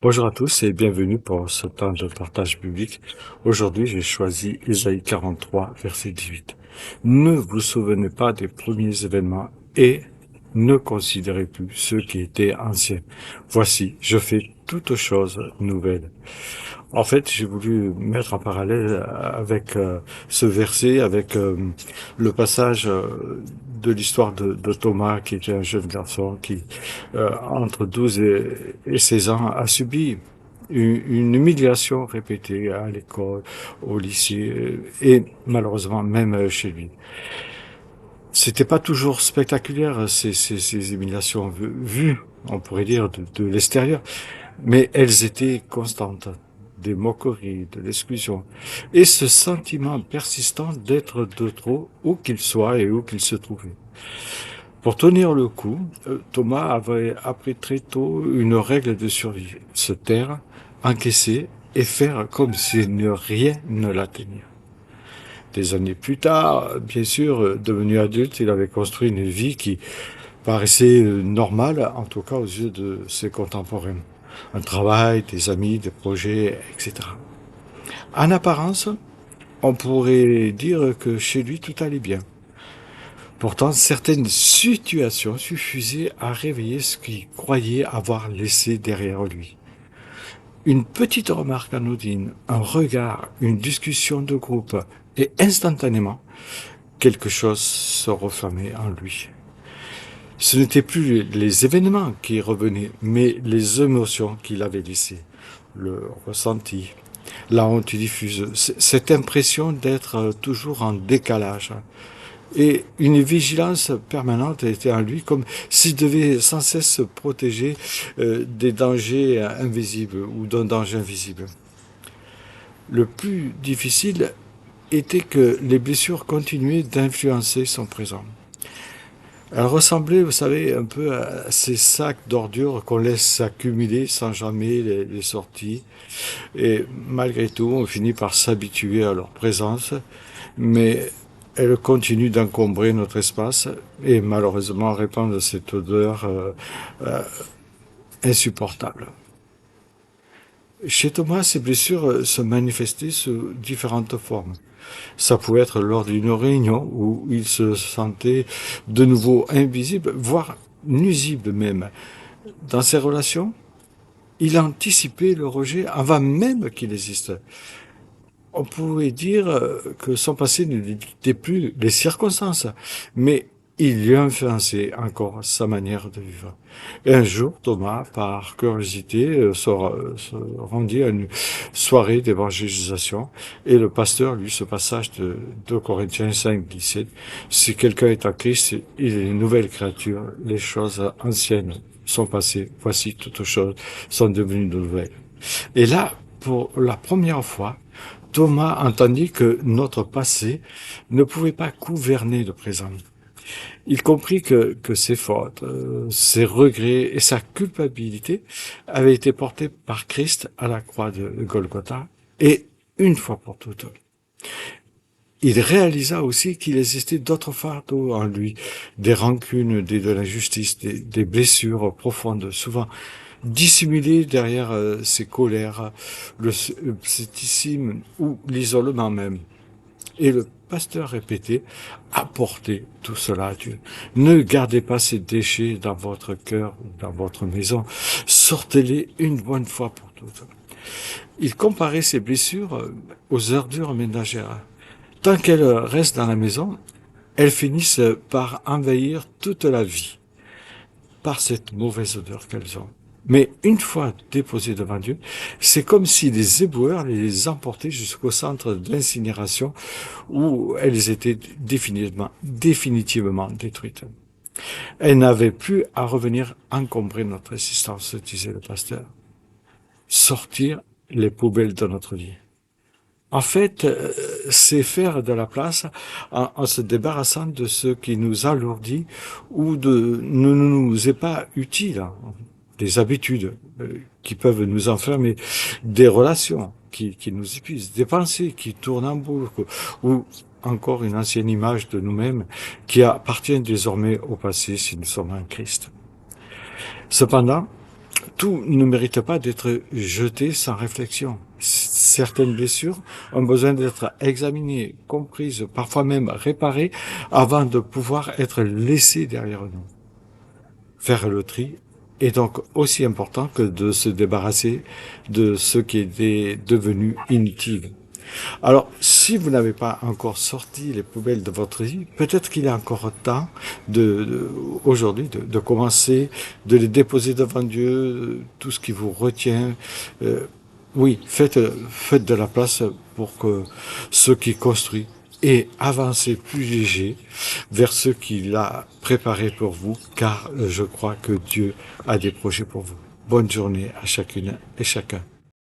Bonjour à tous et bienvenue pour ce temps de partage biblique. Aujourd'hui, j'ai choisi Ésaïe 43, verset 18. Ne vous souvenez pas des premiers événements et ne considérez plus ceux qui étaient anciens. Voici, je fais toutes choses nouvelles. En fait, j'ai voulu mettre en parallèle avec ce verset, avec le passage de l'histoire de Thomas, qui était un jeune garçon qui, entre 12 et 16 ans, a subi une humiliation répétée à l'école, au lycée et malheureusement même chez lui. C'était pas toujours spectaculaire ces humiliations vues, on pourrait dire, de l'extérieur, mais elles étaient constantes. Des moqueries, de l'exclusion, et ce sentiment persistant d'être de trop où qu'il soit et où qu'il se trouvait. Pour tenir le coup, Thomas avait appris très tôt une règle de survie, se taire, encaisser et faire comme si rien ne l'atteignait. Des années plus tard, bien sûr, devenu adulte, il avait construit une vie qui paraissait normale, en tout cas aux yeux de ses contemporains. Un travail, des amis, des projets, etc. En apparence, on pourrait dire que chez lui tout allait bien. Pourtant, certaines situations suffisaient à réveiller ce qu'il croyait avoir laissé derrière lui. Une petite remarque anodine, un regard, une discussion de groupe, et instantanément, quelque chose se refermait en lui. Ce n'étaient plus les événements qui revenaient, mais les émotions qu'il avait laissées, le ressenti, la honte diffuse, cette impression d'être toujours en décalage. Et une vigilance permanente était en lui, comme s'il devait sans cesse se protéger des dangers invisibles ou d'un danger invisible. Le plus difficile était que les blessures continuaient d'influencer son présent. Elles ressemblaient, vous savez, un peu à ces sacs d'ordures qu'on laisse s'accumuler sans jamais les sortir. Et malgré tout, on finit par s'habituer à leur présence, mais elles continuent d'encombrer notre espace et malheureusement répandre cette odeur euh, insupportable. Chez Thomas, ces blessures se manifestaient sous différentes formes. Ça pouvait être lors d'une réunion où il se sentait de nouveau invisible, voire nuisible même. Dans ses relations, il anticipait le rejet avant même qu'il existe. On pourrait dire que son passé ne dictait plus les circonstances, mais il lui influençait encore sa manière de vivre. Et un jour, Thomas, par curiosité, se rendit à une soirée d'évangélisation et le pasteur lut ce passage de 2 Corinthiens 5, 17. Si quelqu'un est en Christ, il est une nouvelle créature. Les choses anciennes sont passées. Voici toutes choses sont devenues nouvelles. Et là, pour la première fois, Thomas entendit que notre passé ne pouvait pas gouverner le présent. Il comprit que ses fautes, ses regrets et sa culpabilité avaient été portés par Christ à la croix de Golgotha, et une fois pour toutes. Il réalisa aussi qu'il existait d'autres fardeaux en lui, des rancunes, de l'injustice, des blessures profondes, souvent dissimulées derrière ses colères, le scepticisme ou l'isolement même. Et le pasteur répétait, apportez tout cela à Dieu. Ne gardez pas ces déchets dans votre cœur ou dans votre maison. Sortez-les une bonne fois pour toutes. Il comparait ces blessures aux ordures ménagères. Tant qu'elles restent dans la maison, elles finissent par envahir toute la vie par cette mauvaise odeur qu'elles ont. Mais une fois déposées devant Dieu, c'est comme si les éboueurs les emportaient jusqu'au centre d'incinération où elles étaient définitivement détruites. Elles n'avaient plus à revenir encombrer notre existence, disait le pasteur. Sortir les poubelles de notre vie. En fait, c'est faire de la place en se débarrassant de ce qui nous alourdit ou ne nous est pas utile, hein. Des habitudes qui peuvent nous enfermer, des relations qui nous épuisent, des pensées qui tournent en boucle ou encore une ancienne image de nous-mêmes qui appartient désormais au passé si nous sommes en Christ. Cependant, tout ne mérite pas d'être jeté sans réflexion. Certaines blessures ont besoin d'être examinées, comprises, parfois même réparées, avant de pouvoir être laissées derrière nous. Faire le tri est donc aussi important que de se débarrasser de ce qui était devenu inutile. Alors, si vous n'avez pas encore sorti les poubelles de votre vie, peut-être qu'il est encore temps aujourd'hui de commencer, de les déposer devant Dieu, tout ce qui vous retient. Oui, faites de la place pour que ce qui construit et avancez plus léger vers ce qu'il a préparé pour vous, car je crois que Dieu a des projets pour vous. Bonne journée à chacune et chacun.